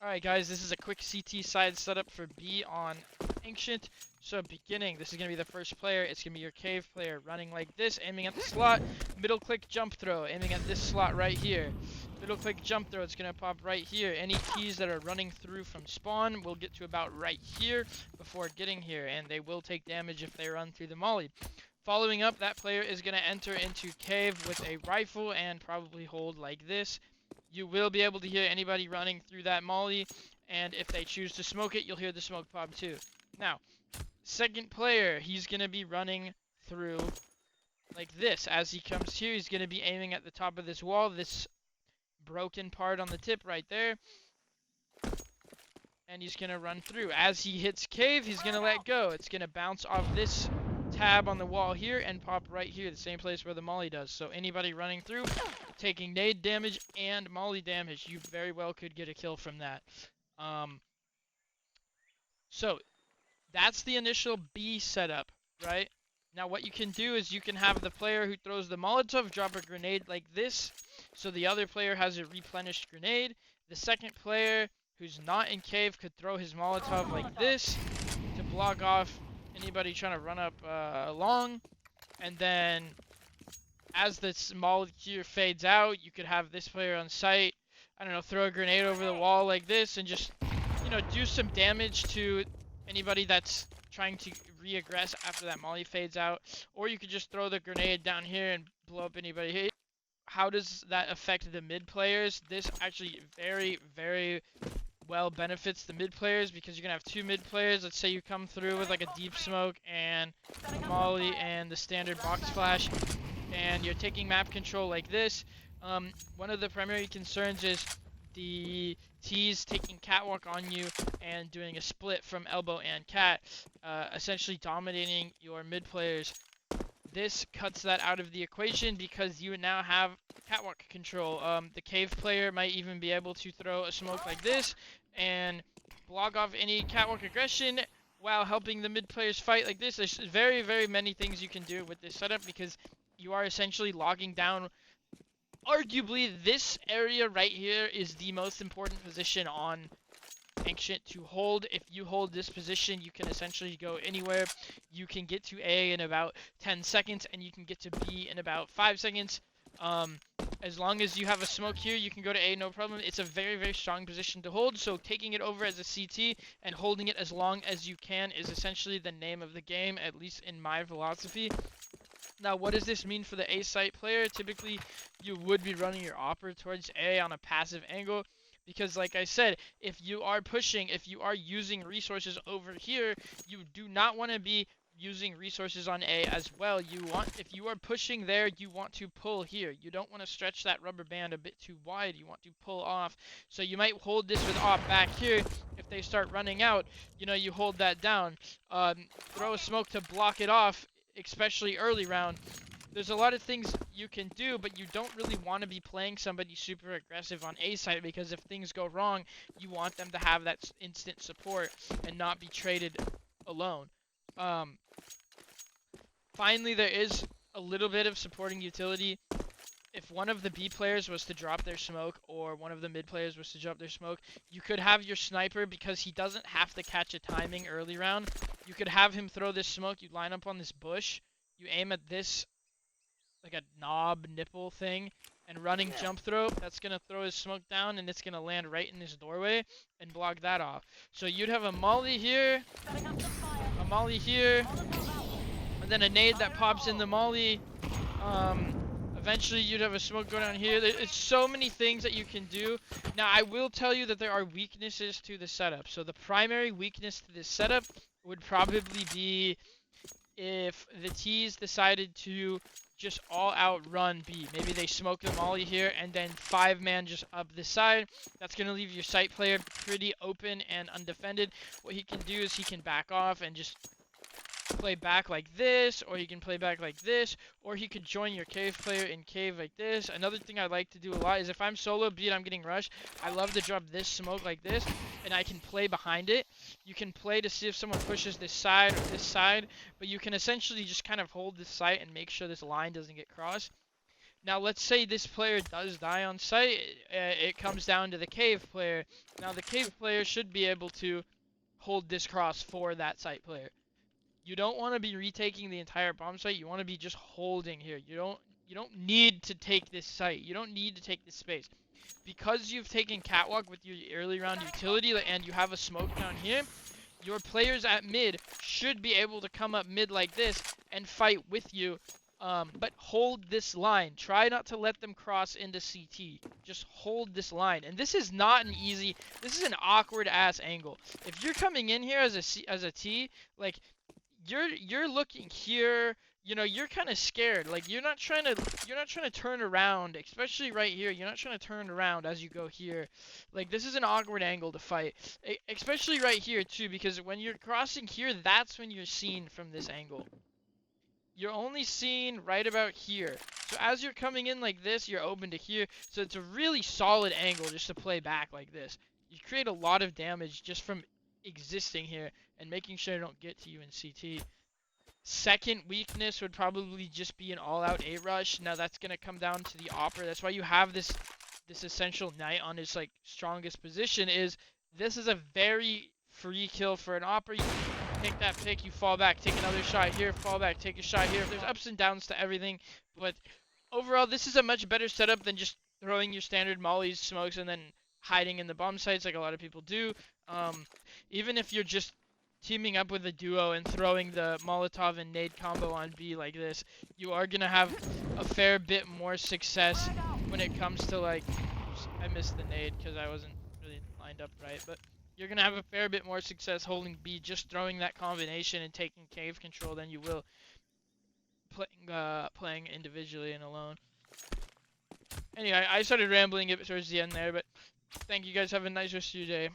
Alright guys, this is a quick CT side setup for B on Ancient. So beginning, this is going to be the first player. It's going to be your cave player running like this, aiming at the slot. Middle click jump throw, aiming at this slot right here. Middle click jump throw, it's going to pop right here. Any keys that are running through from spawn will get to about right here before getting here. And they will take damage if they run through the molly. Following up, that player is going to enter into cave with a rifle and probably hold like this. You will be able to hear anybody running through that molly, and if they choose to smoke it, you'll hear the smoke pop too. Now, second player, he's going to be running through like this. As he comes here, he's going to be aiming at the top of this wall, this broken part on the tip right there, and he's going to run through. As he hits cave, he's going to let go. It's going to bounce off this tab on the wall here and pop right here, the same place where the molly does. So anybody running through, taking nade damage and molly damage, you very well could get a kill from that. So that's the initial B setup, right? Now what you can do is you can have the player who throws the Molotov drop a grenade like this, so the other player has a replenished grenade. The second player who's not in cave could throw his Molotov like this to block off anybody trying to run up along, and then as this molecule fades out, you could have this player on site, I don't know, throw a grenade over the wall like this and just, you know, do some damage to anybody that's trying to re-aggress after that molly fades out. Or you could just throw the grenade down here and blow up anybody. Hey, how does that affect the mid players? This actually very, very well benefits the mid players, because you're gonna have two mid players. Let's say you come through with like a deep smoke and a molly and the standard box flash, and you're taking map control like this. One of the primary concerns is the T's taking catwalk on you and doing a split from elbow and cat, essentially dominating your mid players. This cuts that out of the equation because you now have catwalk control. The cave player might even be able to throw a smoke like this and block off any catwalk aggression while helping the mid players fight like this. There's very, very many things you can do with this setup, because you are essentially logging down. Arguably, this area right here is the most important position on Ancient to hold. If you hold this position, you can essentially go anywhere. You can get to A in about 10 seconds, and you can get to B in about 5 seconds. As long as you have a smoke here, you can go to A, no problem. It's a very, very strong position to hold, so taking it over as a CT and holding it as long as you can is essentially the name of the game, at least in my philosophy. Now, what does this mean for the A site player? Typically, you would be running your opera towards A on a passive angle, because like I said, if you are pushing, if you are using resources over here, you do not want to be using resources on A as well. If you are pushing there, you want to pull here. You don't want to stretch that rubber band a bit too wide. You want to pull off. So you might hold this with op back here. If they start running out, you know, you hold that down. Throw a smoke to block it off, especially early round. There's a lot of things you can do, but you don't really want to be playing somebody super aggressive on A side, because if things go wrong, you want them to have that instant support and not be traded alone. Finally, there is a little bit of supporting utility. If one of the B players was to drop their smoke, or one of the mid players was to drop their smoke, you could have your sniper, because he doesn't have to catch a timing early round. You could have him throw this smoke, you line up on this bush, you aim at this, like a knob nipple thing, and running jump throw, that's going to throw his smoke down, and it's going to land right in his doorway and block that off. So you'd have a molly here, and then a nade that pops in the molly. Eventually you'd have a smoke go down here. It's so many things that you can do. Now, I will tell you that there are weaknesses to the setup. So the primary weakness to this setup would probably be if the T's decided to just all out run B. Maybe they smoke the molly here and then 5-man just up this side. That's going to leave your site player pretty open and undefended. What he can do is he can back off and just play back like this, or he can play back like this, or he could join your cave player in cave like this. Another thing I like to do a lot is if I'm solo B and I'm getting rushed, I love to drop this smoke like this, and I can play behind it. You can play to see if someone pushes this side or this side, but you can essentially just kind of hold this site and make sure this line doesn't get crossed. Now let's say this player does die on site. It comes down to the cave player. Now the cave player should be able to hold this cross for that site player. You don't want to be retaking the entire bomb site. You want to be just holding here. You don't need to take this site. You don't need to take this space. Because you've taken catwalk with your early round utility and you have a smoke down here, your players at mid should be able to come up mid like this and fight with you. But hold this line. Try not to let them cross into CT. Just hold this line. And this is not an easy, this is an awkward ass angle. If you're coming in here as a T, like you're looking here, you know, you're kind of scared. Like you're not trying to turn around, especially right here. You're not trying to turn around as you go here. Like this is an awkward angle to fight, especially right here too, because when you're crossing here, that's when you're seen from this angle. You're only seen right about here. So as you're coming in like this, you're open to here. So it's a really solid angle just to play back like this. You create a lot of damage just from existing here and making sure they don't get to you in CT. Second weakness would probably just be an all-out A rush. Now that's gonna come down to the Opera. That's why you have this essential knight on his like strongest position. Is this is a very free kill for an Opera. You take that pick, you fall back, take another shot here, fall back, take a shot here. There's ups and downs to everything, but overall this is a much better setup than just throwing your standard mollies, smokes, and then hiding in the bomb sites like a lot of people do. Even if you're just teaming up with a duo and throwing the Molotov and nade combo on B like this, you are gonna have a fair bit more success when it comes to like, oops, I missed the nade because I wasn't really lined up right, but you're gonna have a fair bit more success holding B just throwing that combination and taking cave control than you will playing individually and alone. Anyway, I started rambling it towards the end there, but thank you guys. Have a nice rest of your day.